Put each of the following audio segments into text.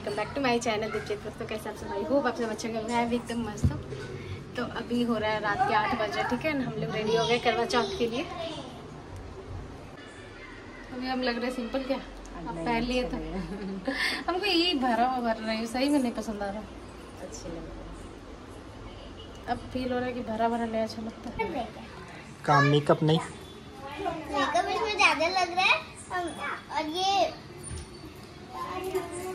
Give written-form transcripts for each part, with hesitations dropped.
Welcome back to my channel Deepchit. दोस्तों कैसे आप सब? आई होप आप सब अच्छा कर रहे हैं, एकदम मस्त हो। तो अभी हो रहा है रात के 8 बजे, ठीक है। हम लोग रेडी हो गए करवा चौथ के लिए। अभी हम लग रहे सिंपल, क्या आप पहन लिए तो हमको यही भरा हुआ भर रही है, सही में नहीं पसंद आ रहा, अच्छी लग रही। अब फील हो रहा है कि भरा भरा ले अच्छा लगता है। काम मेकअप नहीं, मेकअप इसमें ज्यादा लग रहा है। और ये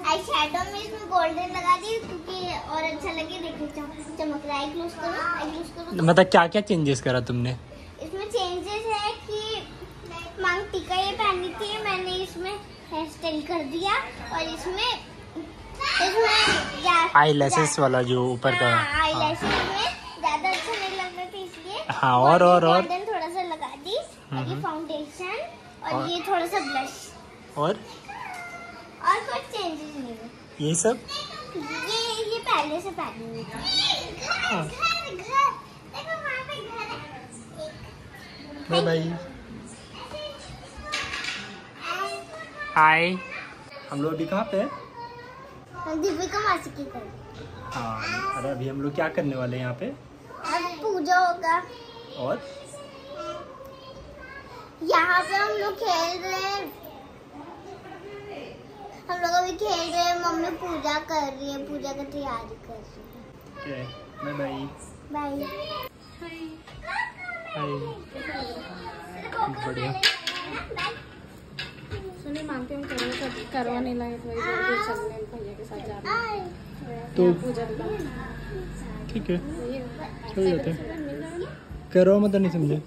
आई शैडो में इसमें गोल्डन लगा दी क्योंकि और अच्छा लगे, देखिए चमक रहा है। आई ग्लूस करो। मतलब क्या क्या चेंजेस करा तुमने? इसमें चेंजेस है कि मांग टीका ये पहनी थी, मैंने इसमें हेयर स्टाइल कर दिया। और इसमें आईलैशेस वाला जो ऊपर का, आईलैशेस में ज्यादा अच्छा नहीं लग रहा था इसलिए। हाँ, और गोल्डन थोड़ा सा लगा दी। और ये फाउंडेशन और ये थोड़ा सा ब्लश और कुछ चेंजेस नहीं है। ये सब ये पहले से पहनी हुई थी। Bye bye. हाय, हम लोग अभी कहाँ पे हैं? दीपिका मासी की घर। हाँ, अरे अभी हम लोग क्या करने वाले हैं यहाँ पे? अब पूजा होगा और यहाँ पे हम लोग खेल रहे हैं। हम लोग अभी खेल रहे हैं, मम्मी पूजा कर रही है, पूजा की तैयारी कर रही है। Bye bye. बाय। हाय, बढ़िया। सुनिए, मानते हम करवा नहीं लाए तो चलने भैया के साथ जा रहे हैं तो पूजा। ठीक है, चल जाते हैं। करो मतलब नहीं समझे।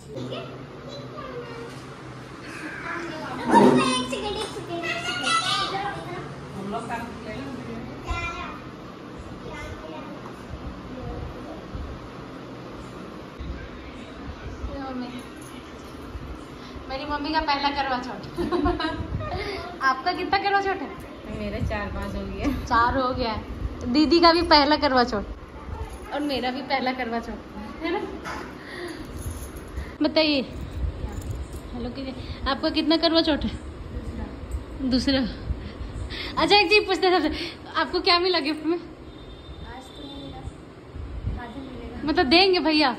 मेरी मम्मी का पहला करवा चौथ आपका कितना करवा चौथ है? मेरा 4-5 हो गया। 4 हो गया है। दीदी का भी पहला करवा चौथ और मेरा भी पहला करवा चौथ है ना। बताइए, हेलो कीजिए, आपका कितना करवा चौथ है? दूसरा। अच्छा एक चीज पूछते सबसे, आपको क्या मिला गिफ्ट में? मतलब देंगे भैया?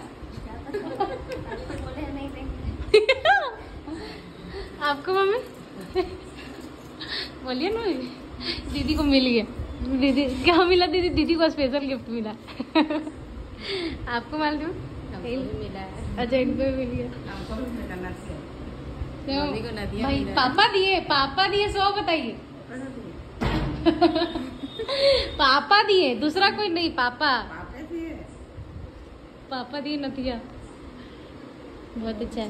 आपको मम्मी बोलिए ना। दीदी को मिल गया। दीदी क्या मिला? दीदी को स्पेशल गिफ्ट मिला। आपको मालूम मिला है। अच्छा, इनको भी मिल गया। भाई पापा दिए 100 बताइए। पापा दिए, दूसरा कोई नहीं, पापा दिए नतिया। बहुत अच्छा है।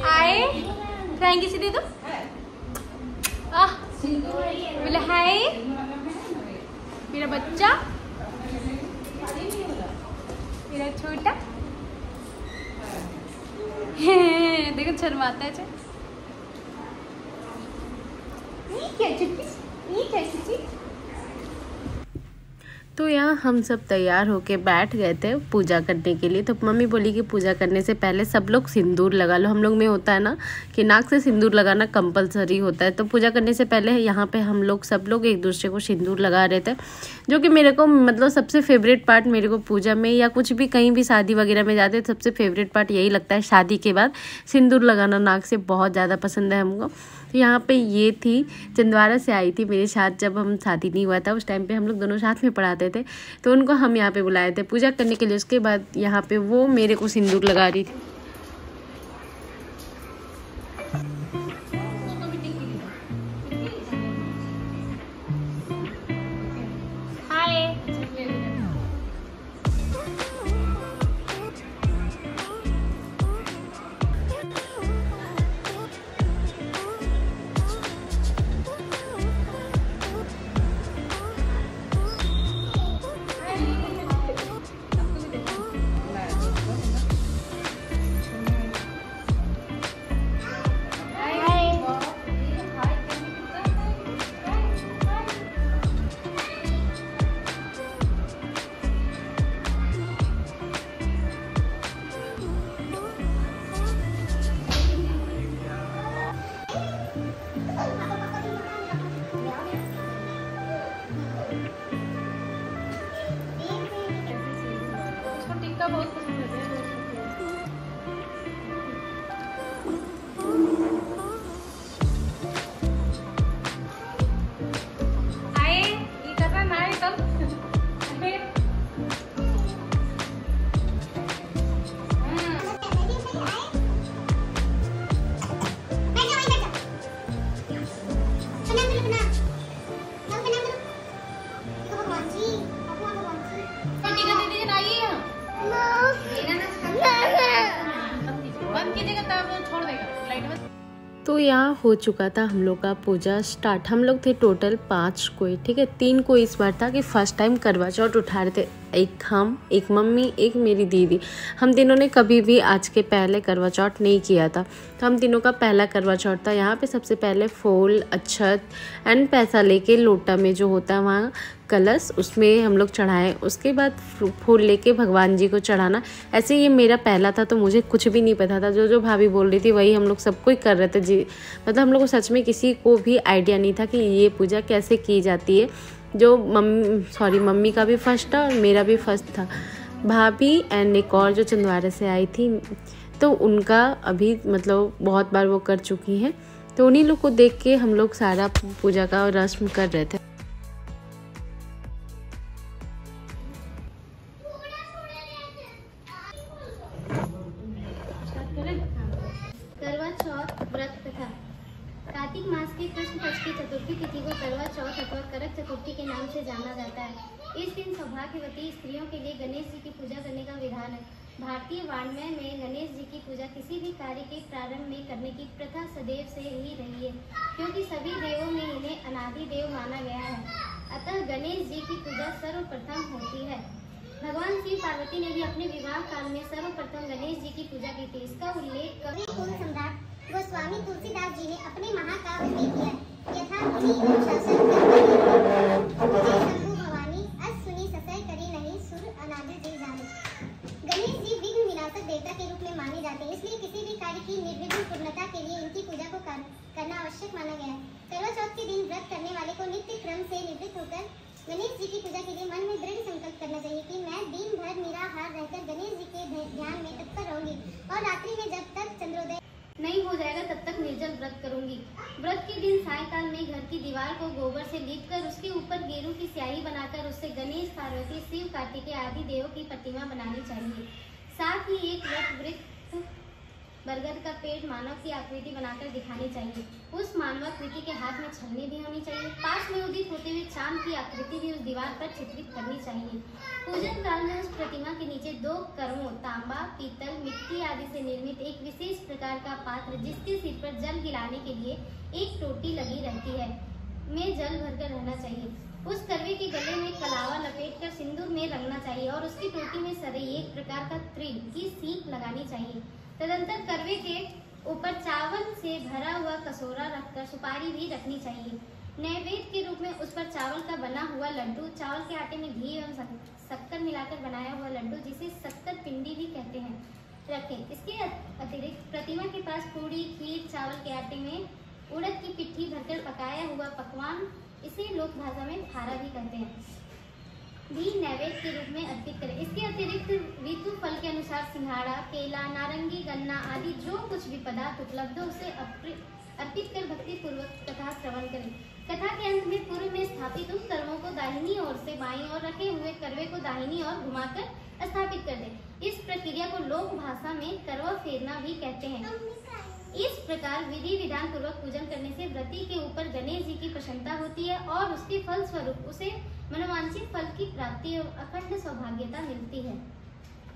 आए फ्रैंकी से दे दो। बोले हाय मेरा बच्चा, मेरा छोटा। देखो शर्माता है। तो यहाँ हम सब तैयार होके बैठ गए थे पूजा करने के लिए। तो मम्मी बोली कि पूजा करने से पहले सब लोग सिंदूर लगा लो। हम लोग में होता है ना कि नाक से सिंदूर लगाना कंपलसरी होता है। तो पूजा करने से पहले यहाँ पे हम लोग सब लोग एक दूसरे को सिंदूर लगा रहे थे, जो कि मेरे को मतलब सबसे फेवरेट पार्ट मेरे को पूजा में या कुछ भी कहीं भी शादी वगैरह में जाते तो सबसे फेवरेट पार्ट यही लगता है। शादी के बाद सिंदूर लगाना नाक से बहुत ज़्यादा पसंद है हमको। तो यहाँ पे ये थी, चिंदवारा से आई थी मेरे साथ। जब हम शादी नहीं हुआ था उस टाइम पे हम लोग दोनों साथ में पढ़ाते थे, तो उनको हम यहाँ पे बुलाए थे पूजा करने के लिए। उसके बाद यहाँ पे वो मेरे को सिंदूर लगा रही थी। हाय, कीजिएगा तब वो छोड़ देगा लाइट में। तो यहाँ हो चुका था हम लोग का पूजा स्टार्ट। हम लोग थे टोटल 5 कोई, ठीक है। 3 को इस बार था कि फर्स्ट टाइम करवा चौथ उठा रहे थे, एक हम, एक मम्मी, एक मेरी दीदी। हम तीनों ने कभी भी आज के पहले करवा चौथ नहीं किया था, तो हम तीनों का पहला करवा चौथ था। यहाँ पे सबसे पहले फूल, अक्षत एंड पैसा लेके लोटा में जो होता है वहाँ कलश, उसमें हम लोग चढ़ाएं। उसके बाद फूल लेके भगवान जी को चढ़ाना। ऐसे ये मेरा पहला था तो मुझे कुछ भी नहीं पता था। जो भाभी बोल रही थी वही हम लोग सबको ही कर रहे थे जी। मतलब हम लोग को सच में किसी को भी आइडिया नहीं था कि ये पूजा कैसे की जाती है। जो मम्मी का भी फर्स्ट था और मेरा भी फर्स्ट था। भाभी एंड एक और जो छिंदवाड़े से आई थी, तो उनका अभी मतलब बहुत बार वो कर चुकी हैं। तो उन्हीं लोग को देख के हम लोग सारा पूजा का रस्म कर रहे थे। करवा चौथ व्रत कथा। कार्तिक मास की कृष्ण पक्ष की चतुर्थी तिथि को करवा चौथ अथवा करक चतुर्थी के नाम से जाना जाता है। इस दिन सौभाग्यवती स्त्रियों के लिए गणेश जी की पूजा करने का विधान है। भारतीय वाङ्मय में गणेश जी की पूजा किसी भी कार्य के प्रारंभ में करने की प्रथा सदैव से ही रही है, क्योंकि सभी देवों में इन्हें अनादि देव माना गया है। अतः गणेश जी की पूजा सर्वप्रथम होती है। भगवान शिव पार्वती ने भी अपने विवाह काल में सर्वप्रथम गणेश जी की पूजा की थी। इसका उल्लेख कवि कुल सम्राट गोस्वामी तुलसीदास जी ने अपने महाकाव्य में किया है। यथा मुनि शासन शंभु भवानी अस सुनी ससय करी नहीं सुर अनादि देव जाने। गणेश जी विघ्न विनाशक देवता के रूप में माने जाते हैं, इसलिए किसी भी कार्य की निर्विघ्न पूर्णता के लिए इनकी पूजा को करना आवश्यक माना गया है। करवा चौथ के दिन व्रत करने वाले को नित्य क्रम से निवृत्त होकर गणेश जी की पूजा के लिए मन में दृढ़ संकल्प करना चाहिए कि मैं दिन भर निराहार रहकर गणेश जी के ध्यान में तत्पर रहूंगी और रात्रि में जब तक चंद्रोदय नहीं हो जाएगा तब तक निर्जल व्रत करूंगी। व्रत के दिन सायंकाल में घर की दीवार को गोबर से लीपकर उसके ऊपर गेरू की स्याही बनाकर उससे गणेश, पार्वती, शिव, कार्तिकेय आदि देवों की प्रतिमा बनानी चाहिए। साथ ही एक वृक्ष बरगद का पेड़ मानव की आकृति बनाकर दिखानी चाहिए। उस मानवाकृति के हाथ में छलनी भी होनी चाहिए। पास में उदित होते हुए चांद की आकृति भी उस दीवार पर चित्रित करनी चाहिए। पूजन काल में उस प्रतिमा के नीचे 2 कर्मों तांबा, पीतल, मिट्टी आदि से निर्मित एक विशेष प्रकार का पात्र, जिसके सिर पर जल गिराने के लिए एक टोटी लगी रहती है, में जल भरकर रहना चाहिए। उस करवे के गले में कलावा लपेटकर सिंदूर में रंगना चाहिए और उसकी टोटी में सरई, एक प्रकार का तृण की सीख लगानी चाहिए। तदंतर करवे के ऊपर चावल से भरा हुआ कटोरा रखकर सुपारी भी रखनी चाहिए। नैवेद्य के रूप में उस पर चावल का बना हुआ लड्डू, चावल के आटे में घी एवं शक्कर मिलाकर बनाया हुआ लड्डू, जिसे शक्कर पिंडी भी कहते हैं, रखें। इसके अतिरिक्त प्रतिमा के पास पूड़ी, खीर, चावल के आटे में उड़द की पिट्ठी भरकर पकाया हुआ पकवान, इसे लोक भाषा में फारा भी कहते हैं, भी नैवेद्य के रूप में अर्पित करें। इसके अतिरिक्त ऋतु फल के अनुसार सिंघाड़ा, केला, नारंगी, गन्ना आदि जो कुछ भी पदार्थ उपलब्ध हो उसे अर्पित कर भक्ति पूर्वक कथा श्रवण करें। कथा के अंत में पूर्व में स्थापित उस कर्मों को दाहिनी ओर से बाईं ओर रखे हुए करवे को दाहिनी ओर घुमाकर स्थापित कर दें। इस प्रक्रिया को लोक भाषा में करवा फेरना भी कहते हैं। इस प्रकार विधि विधान पूर्वक पूजन करने से व्रती के ऊपर गणेश जी की प्रसन्नता होती है और उसके फल स्वरूप उसे मनोवांछित फल की प्राप्ति और अखंड सौभाग्यता मिलती है।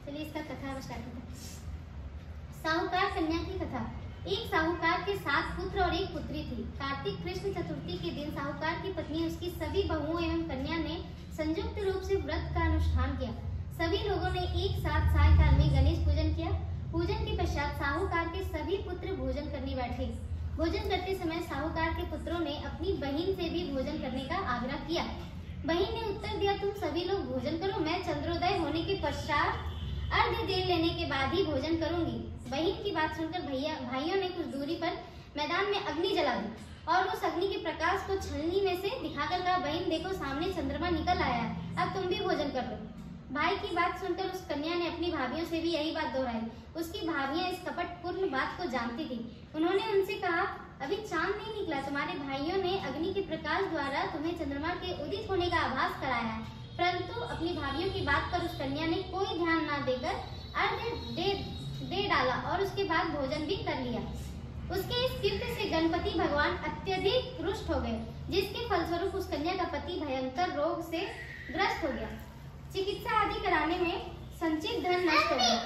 चलिए इसका कथा स्टार्ट करते हैं। साहूकार कन्या की कथा। एक साहूकार के 7 पुत्र और 1 पुत्री थी। कार्तिक कृष्ण चतुर्थी के दिन साहूकार की पत्नी, उसकी सभी बहुओं एवं कन्या ने संयुक्त रूप से व्रत का अनुष्ठान किया। सभी लोगों ने एक साथ सायंकाल में गणेश पूजन किया। पूजन के पश्चात साहूकार के सभी पुत्र भोजन करने बैठे। भोजन करते समय साहूकार के पुत्रों ने अपनी बहन से भी भोजन करने का आग्रह किया। बहन ने उत्तर दिया, तुम सभी लोग भोजन करो, मैं चंद्रोदय होने के पश्चात अर्घ्य दे लेने के बाद ही भोजन करूंगी। बहन की बात सुनकर भाइयों ने कुछ दूरी पर मैदान में अग्नि जला दी और उस अग्नि के प्रकाश को छलनी में से दिखाकर कहा, बहन देखो सामने चंद्रमा निकल आया है, अब तुम भी भोजन कर लो। भाई की बात सुनकर उस कन्या ने अपनी भाभियों से भी यही बात दोहराई। उसकी भाभियां इस कपटपूर्ण बात को जानती थी। उन्होंने उनसे कहा, अभी चांद नहीं निकला, तुम्हारे भाइयों ने अग्नि के प्रकाश द्वारा तुम्हें चंद्रमा के उदित होने का आभास कराया है। परंतु अपनी भाभियों की बात पर उस कन्या ने कोई ध्यान न देकर अर्घ्य दे डाला और उसके बाद भोजन भी कर लिया। उसके इस कृत्य से गणपति भगवान अत्यधिक रुष्ट हो गए, जिसके फलस्वरूप उस कन्या का पति भयंकर रोग से ग्रस्त हो गया। चिकित्सा आदि कराने में संचित धन नष्ट हो गया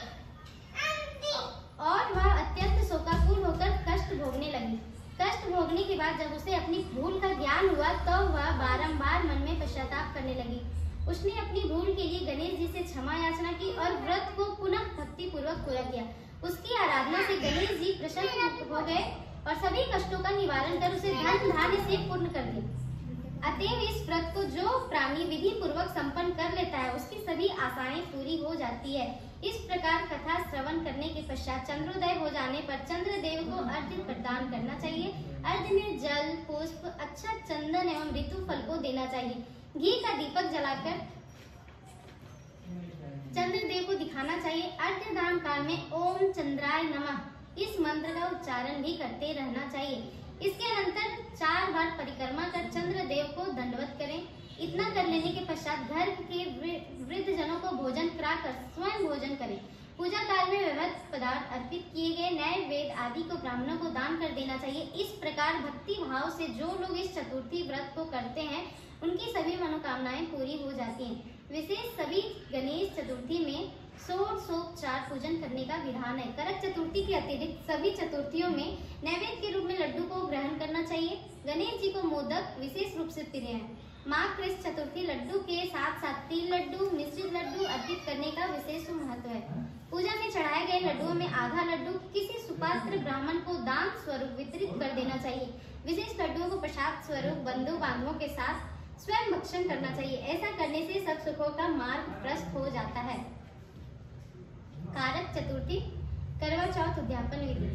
और वह अत्यंत शोकाकुल होकर कष्ट भोगने लगी। कष्ट भोगने के बाद जब उसे अपनी भूल का ज्ञान हुआ तो वह बारंबार मन में पश्चाताप करने लगी। उसने अपनी भूल के लिए गणेश जी से क्षमा याचना की और व्रत को पुनः भक्ति पूर्वक पूरा किया। उसकी आराधना से गणेश जी प्रसन्न हो गए और सभी कष्टों का निवारण कर उसे धन धान्य से पूर्ण कर दिया। अतएव इस व्रत को जो प्राणी विधि पूर्वक संपन्न कर लेता है उसकी सभी आशाएं पूरी हो जाती है। इस प्रकार कथा श्रवण करने के पश्चात चंद्रोदय हो जाने पर चंद्रदेव को अर्घ्य प्रदान करना चाहिए। अर्घ्य में जल, पुष्प, अच्छा चंदन एवं ऋतु फल को देना चाहिए। घी का दीपक जलाकर चंद्रदेव को दिखाना चाहिए। अर्घ्य दान काल में ओम चंद्राय नमः इस मंत्र का उच्चारण भी करते रहना चाहिए। इसके अनंतर 4 बार परिक्रमा कर चंद्रदेव को दंडवत करें। इतना कर लेने के पश्चात घर के वृद्ध जनों को भोजन कराकर स्वयं भोजन करें। पूजा काल में विविध पदार्थ अर्पित किए गए नए वेद आदि को ब्राह्मणों को दान कर देना चाहिए। इस प्रकार भक्ति भाव से जो लोग इस चतुर्थी व्रत को करते हैं उनकी सभी मनोकामनाएं पूरी हो जाती हैं। विशेष सभी गणेश चतुर्थी में षोडशोपचार पूजन करने का विधान है। करक चतुर्थी के अतिरिक्त सभी चतुर्थियों में नैवेद्य के रूप में लड्डू को ग्रहण करना चाहिए। गणेश जी को मोदक विशेष रूप से प्रिय है। माघ कृष्ण चतुर्थी लड्डू के साथ साथ तिल लड्डू, मिश्रित लड्डू अर्पित करने का विशेष महत्व है। पूजा में चढ़ाए गए लड्डुओं में आधा लड्डू किसी सुपात्र ब्राह्मण को दान स्वरूप वितरित कर देना चाहिए। विशेष लड्डुओं को प्रसाद स्वरूप बंधु बांधवों के साथ स्वयं भक्षण करना चाहिए। ऐसा करने से सब सुखों का मार्ग प्रशस्त हो जाता है। कारक चतुर्थी, करवा चौथ उद्यापन विधि।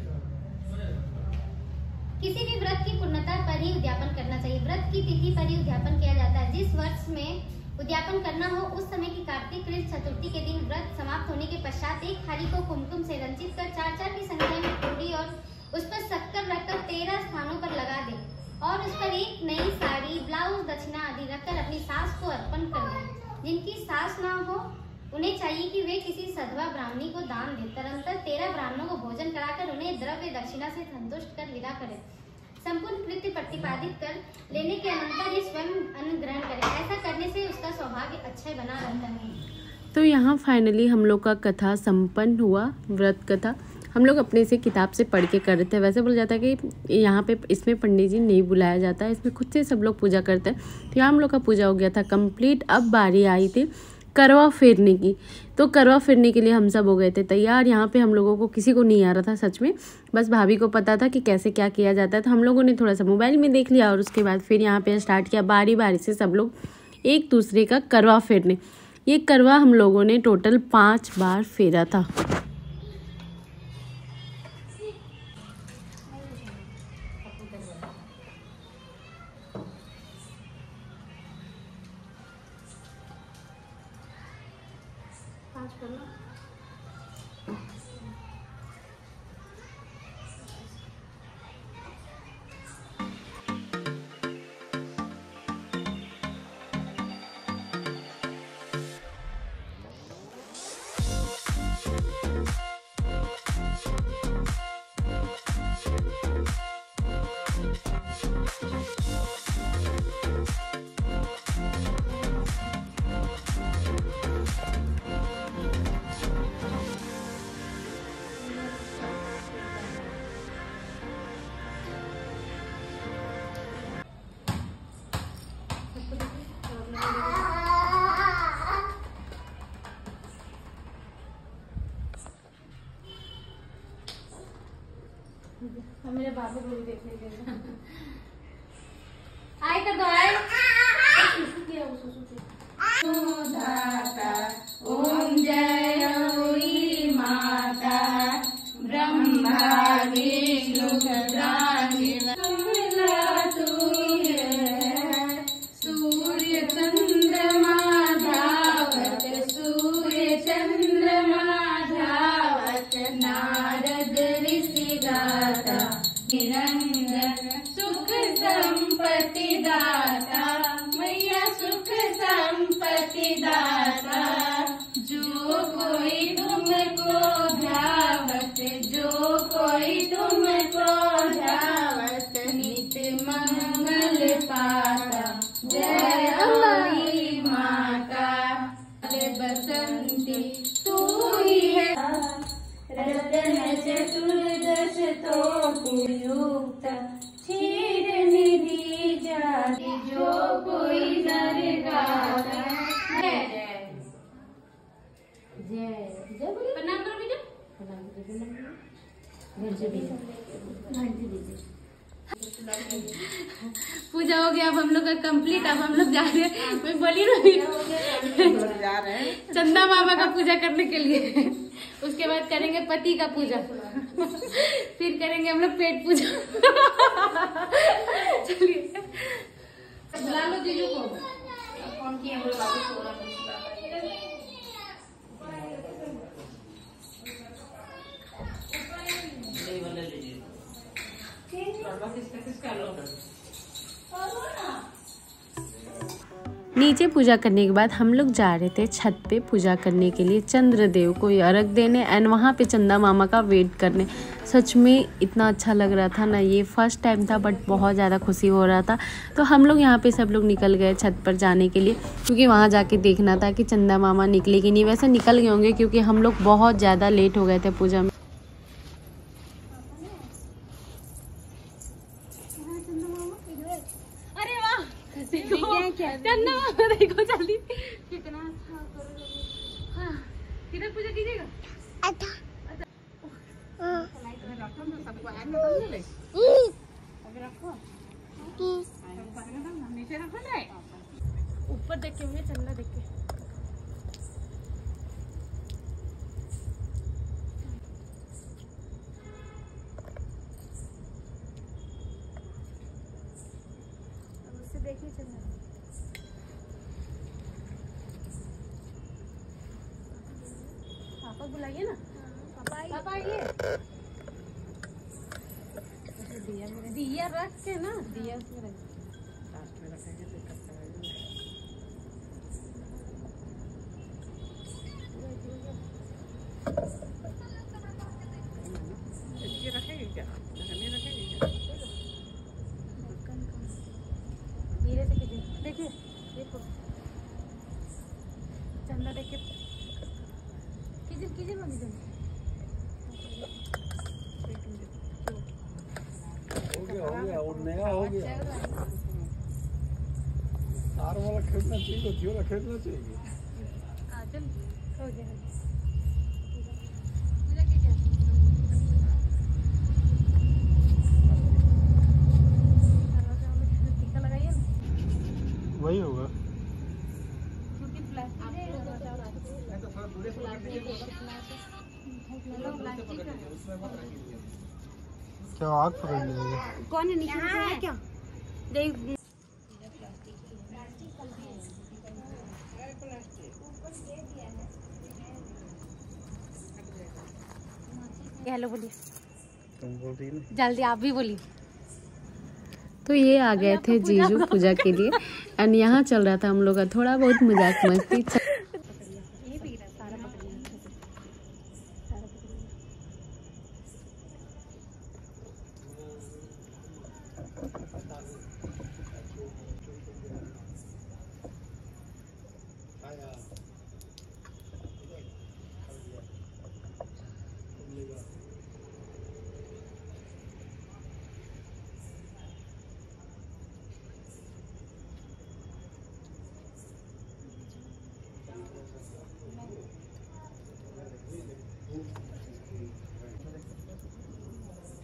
किसी भी व्रत की पूर्णता पर ही उद्यापन करना चाहिए। व्रत की तिथि पर ही उद्यापन किया जाता है। जिस वर्ष में उद्यापन करना हो उस समय की कार्तिक कृष्ण चतुर्थी के दिन व्रत समाप्त होने के पश्चात एक थाली को कुमकुम से रंजित कर 4-4 की संख्या में पूरी और उस पर शक्कर रखकर 13 स्थानों पर लगा दे और उस पर एक नई साड़ी, ब्लाउज, दक्षिणा आदि रखकर अपनी सास को अर्पण कर दें। जिनकी सास ना हो उन्हें चाहिए कि वे किसी सधवा ब्राह्मणी को दान दें। तदनंतर 13 ब्राह्मणों को भोजन कराकर उन्हें द्रव्य दक्षिणा से संतुष्ट कर विदा करें। संपूर्ण कृत्य प्रतिपादित कर लेने के अनंतर ही स्वयं अन्न ग्रहण करें। ऐसा करने से उसका सौभाग्य अच्छा बना रहता है। तो यहाँ फाइनली हम लोग का कथा संपन्न हुआ। व्रत कथा हम लोग अपने से किताब से पढ़ के कर रहे थे। वैसे बोला जाता है कि यहाँ पे इसमें पंडित जी नहीं बुलाया जाता है, इसमें खुद से सब लोग पूजा करते हैं। तो यहाँ हम लोग का पूजा हो गया था कंप्लीट। अब बारी आई थी करवा फेरने की। तो करवा फेरने के लिए हम सब हो गए थे तैयार। यहाँ पे हम लोगों को किसी को नहीं आ रहा था सच में, बस भाभी को पता था कि कैसे क्या किया जाता है। तो हम लोगों ने थोड़ा सा मोबाइल में देख लिया और उसके बाद फिर यहाँ पे स्टार्ट किया बारी बारी से सब लोग एक दूसरे का करवा फेरने। ये करवा हम लोगों ने टोटल 5 बार फेरा था। मेरे बाबू को भी देखने के लिए आए कर दो आए ओम जय माता ब्रह्मादि सूर्य चंद्रमा धावत, सूर्य चंद्रमा धावत, नारद ऋषि गाता निरंजन सुख संपत्ति दाता, मैया सुख संपत्ति दाता। जो कोई तुमको ध्यावत, जो कोई तुमको ध्यावत, नित्य मंगल पाता। जय हरि माता बसंती तू ही है रतन तो युक्त क्षीर निधि जाति जो कोई दरगाह जय जय प्रणाम करो बेटा पूजा हो गया। अब हम लोग का कंप्लीट। अब हम लोग जा रहे हैं, मैं बोली जा रहे हैं चंदा मामा का पूजा करने के लिए। उसके बाद करेंगे पति का पूजा, फिर करेंगे हम लोग पेट पूजा। चलिए बुला लो जीजू को। कौन किए हम लोग वापस हो रहा है। नीचे पूजा करने के बाद हम लोग जा रहे थे छत पे पूजा करने के लिए, चंद्रदेव को अर्घ देने एंड वहाँ पे चंदा मामा का वेट करने। सच में इतना अच्छा लग रहा था ना, ये फर्स्ट टाइम था बट बहुत ज़्यादा खुशी हो रहा था। तो हम लोग यहाँ पे सब लोग निकल गए छत पर जाने के लिए, क्योंकि वहाँ जाके देखना था कि चंदा मामा निकले कि नहीं। वैसे निकल गए होंगे क्योंकि हम लोग बहुत ज़्यादा लेट हो गए थे पूजा में। अरे वाह चंदा मामा देखो जल्दी कितना अच्छा। हाँ किधर पूजा कीजिएगा। नीचे रखो ना, ऊपर देख के होंगे चंदा देख के। देखिए चंदा पापा बुलाइए ना। पापा आइए। दिया रख के ना, दिया उसमें रख लास्ट में रखेंगे तो इकट्ठा ये रखेंगे क्या, नहीं रखेंगे क्या। धीरे से कीजिए, देखिए देखो चंदा देख के कीजिए कीजिए मम्मी जल्दी। हो गया और नया हो गया। तार वाला खरीदना चाहिए, तो वाला खरीदना चाहिए। चल हो गया। वही होगा क्या आग पकड़ लीजिए। कौन है नीचे है क्या देख। हेलो बोलिए। तुम बोल रही ना, जल्दी आप भी बोलिए। तो ये आ गए थे जीजू पूजा के लिए एंड यहाँ चल रहा था हम लोग का थोड़ा बहुत मजाक मस्ती।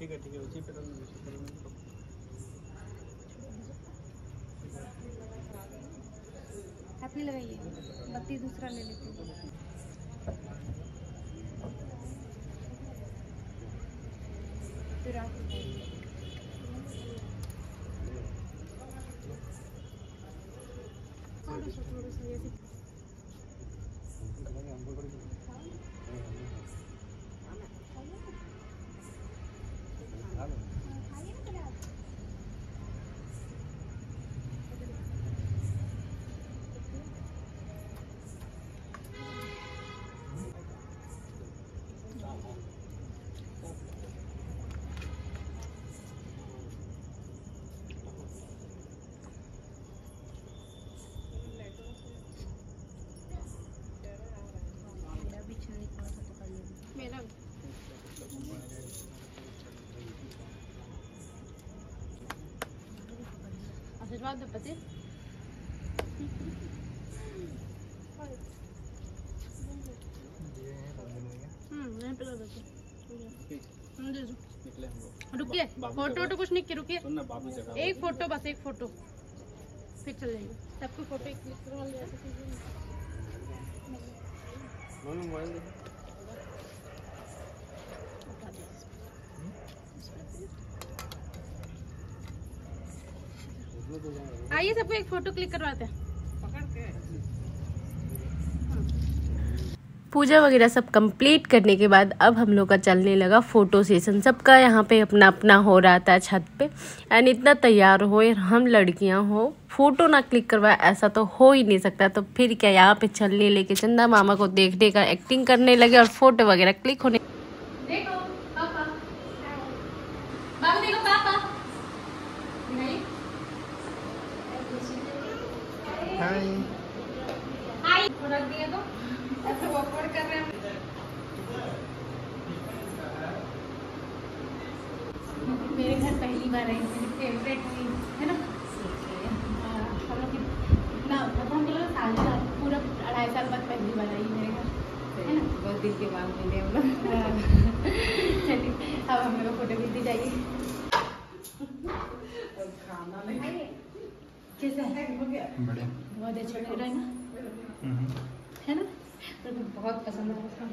ठीक है उसी पे हाथ नहीं लगाइए, बत्ती दूसरा ले लेते हैं। भिजवा दो पति। यहीं पे रुकिए, फोटो तो कुछ नहीं किए, रुकिए एक फोटो, बस एक फोटो फिर चल जाएंगे। सबको फोटो क्लिक करवा लिया। आइए सबको एक फोटो क्लिक करवाते हैं। पूजा वगैरह सब कंप्लीट करने के बाद अब हम लोग का चलने लगा फ़ोटो सेशन। सबका यहाँ पे अपना अपना हो रहा था छत पे। एंड इतना तैयार हो और हम लड़कियाँ हो, फ़ोटो ना क्लिक करवाए ऐसा तो हो ही नहीं सकता। तो फिर क्या, यहाँ पे चलने लेके चंदा मामा को देखने का एक्टिंग करने लगे और फोटो वगैरह क्लिक होने। देखो पापा, बाबू देखो पापा। नहीं हाय हाय रख दिया तो ऐसे ऑकवर्ड कर रहे हैं। मेरे घर पहली बार आई, मेरी फेवरेट है ना। हम लोग ना मतलब हम लोग साल पूरा 2.5 साल बाद पहली बार आई मेरे घर, है ना। बहुत दिन के बाद मिले हम लोग। चलिए अब हम लोग फोटो खींची जाइए। कैसा है? बढ़िया, बहुत अच्छा लग रहा है ना, है ना। मेरे को बहुत पसंद आ रहा था।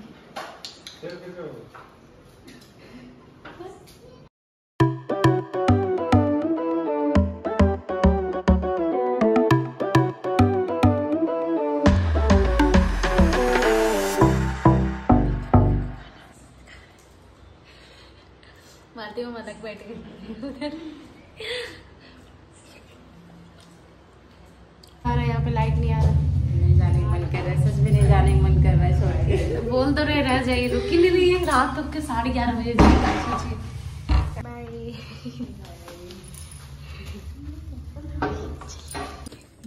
मारती हूँ मलक बैठ गई उधर। यहाँ पे लाइट नहीं आ रहा, नहीं जाने का मन कर रहा है, सच में नहीं जाने का मन कर रहा है। सोच के बोल तो रह जाइए, रुकी नहीं रही है। रात तक के 11:30 बजे जाएगा।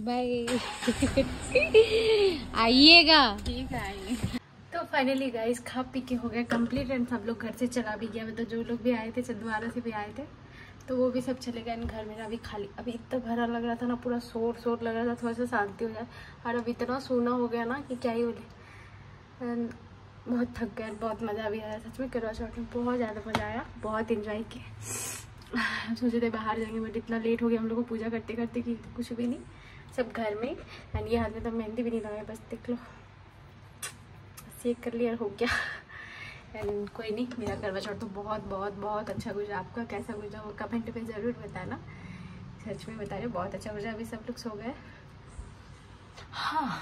बाय आइएगा। ठीक है, आएंगे। तो फाइनली गाइस खा पी के हो गया कंप्लीट एंड सब लोग घर से चला भी गया। मतलब जो लोग भी आए थे, छिंदवाड़ा से भी आए थे, तो वो भी सब चले गए। घर मेरा अभी खाली, अभी इतना भरा लग रहा था ना, पूरा शोर लग रहा था। थोड़ा सा शांति हो जाए, और अब इतना सूना हो गया ना कि क्या ही बोले। बहुत थक गए, बहुत मज़ा भी आया सच में। करवा चौथ में बहुत ज़्यादा मज़ा आया, बहुत इन्जॉय किया। सोचे थे बाहर जाएंगे, बट इतना लेट हो गया हम लोग को पूजा करते करते कि कुछ भी नहीं, सब घर में। एंड ये हाथ में तो मेहंदी भी नहीं लगाया, बस देख लो, बस ये कर लिया हो गया। एंड कोई नहीं, मेरा करवा चौथ तो बहुत बहुत बहुत अच्छा गुजरा। आपका कैसा गुजरा वो कमेंट पे ज़रूर बताना। सच में बता रहे हो, बहुत अच्छा गुजरा। अभी सब लोग सो गए। हाँ,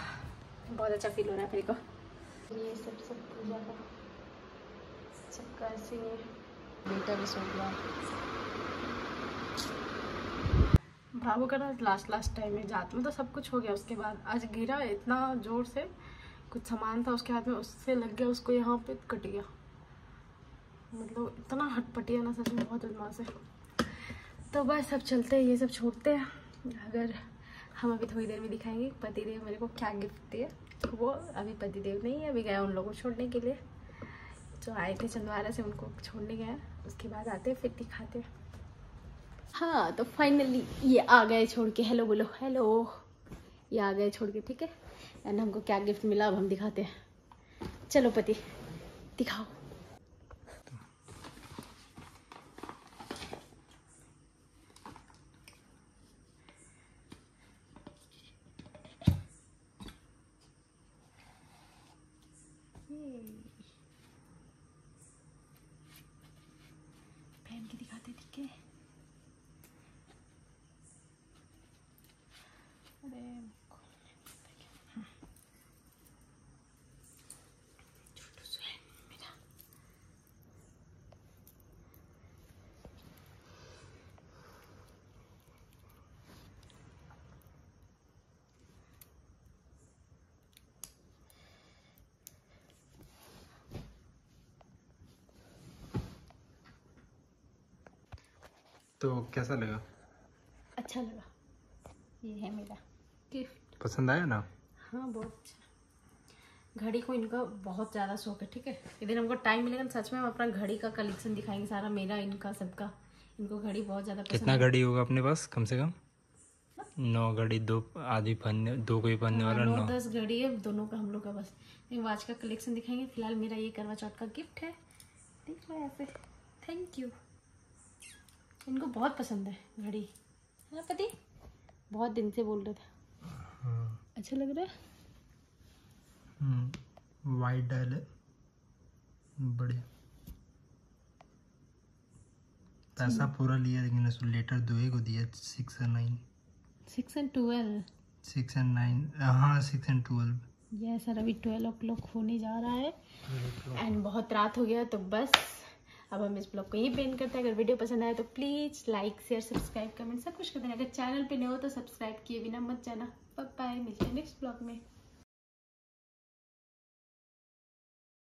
बहुत अच्छा फील हो रहा है मेरे को। ये सब पूजा का सबका ऐसे ही है। बेटा भी सो गया। भावो का ना लास्ट टाइम में जात में तो सब कुछ हो गया। उसके बाद आज गिरा इतना जोर से, कुछ सामान था उसके हाथ में, उससे लग गया, उसको यहाँ पे कट गया। मतलब इतना हटपटिया ना सच में, बहुत बदमाश है। तो बस सब चलते हैं, ये सब छोड़ते हैं। अगर हम अभी थोड़ी देर में दिखाएंगे पतिदेव मेरे को क्या गिफ्ट दिए। तो वो अभी पतिदेव नहीं है, अभी गया उन लोगों को छोड़ने के लिए, जो आए थे छिंदवाड़ा से, उनको छोड़ने गया। उसके बाद आते फिर दिखाते। हाँ तो फाइनली ये आ गए छोड़ के। हेलो बोलो, हेलो। ये आ गए छोड़ के, ठीक है। एंड हमको क्या गिफ्ट मिला अब हम दिखाते हैं। चलो पति दिखाओ। पहन के दिखाते, ठीक है। अरे तो कैसा लगा? अच्छा लगा। ये है मेरा गिफ्ट। पसंद आया ना? हाँ बहुत अच्छा। घड़ी को इनका बहुत ज़्यादा शौक है, ठीक है। इधर हमको टाइम मिलेगा सच में हम अपना घड़ी का कलेक्शन दिखाएंगे सारा, मेरा इनका सबका। इनको घड़ी बहुत ज़्यादा पसंद कितना है। घड़ी होगा अपने पास कम से कम? 9 घड़ी, 2 आधी पहनने, 2 को ही पहनने वाला 9-10 घड़ी है दोनों का हम लोग का। बस वॉच का कलेक्शन दिखाएंगे। फिलहाल मेरा ये करवा चौथ का गिफ्ट है, देख लो ऐसे। Thank you. इनको बहुत पसंद है घड़ी, है ना पति? बहुत दिन से बोल रहे थे। अच्छा लग रहा है। वाइट डायल है, बढ़िया। पैसा पूरा लिया लेकिन उसको लेटर 2 को दिया, 6 और 9। 6 and 12। 6 and 9, हाँ 6 and 12। ये सर अभी 12 o'clock होने जा रहा है एंड बहुत रात हो गया, तो बस अब हम इस ब्लॉग को यहीं पेंड करते हैं। अगर वीडियो पसंद आए तो please like share subscribe comment सब कुछ कर देना। अगर चैनल पे नए हो तो सब्सक्राइब किए बिना मत जाना। बाय बाय, मिलते हैं नेक्स्ट ब्लॉग में।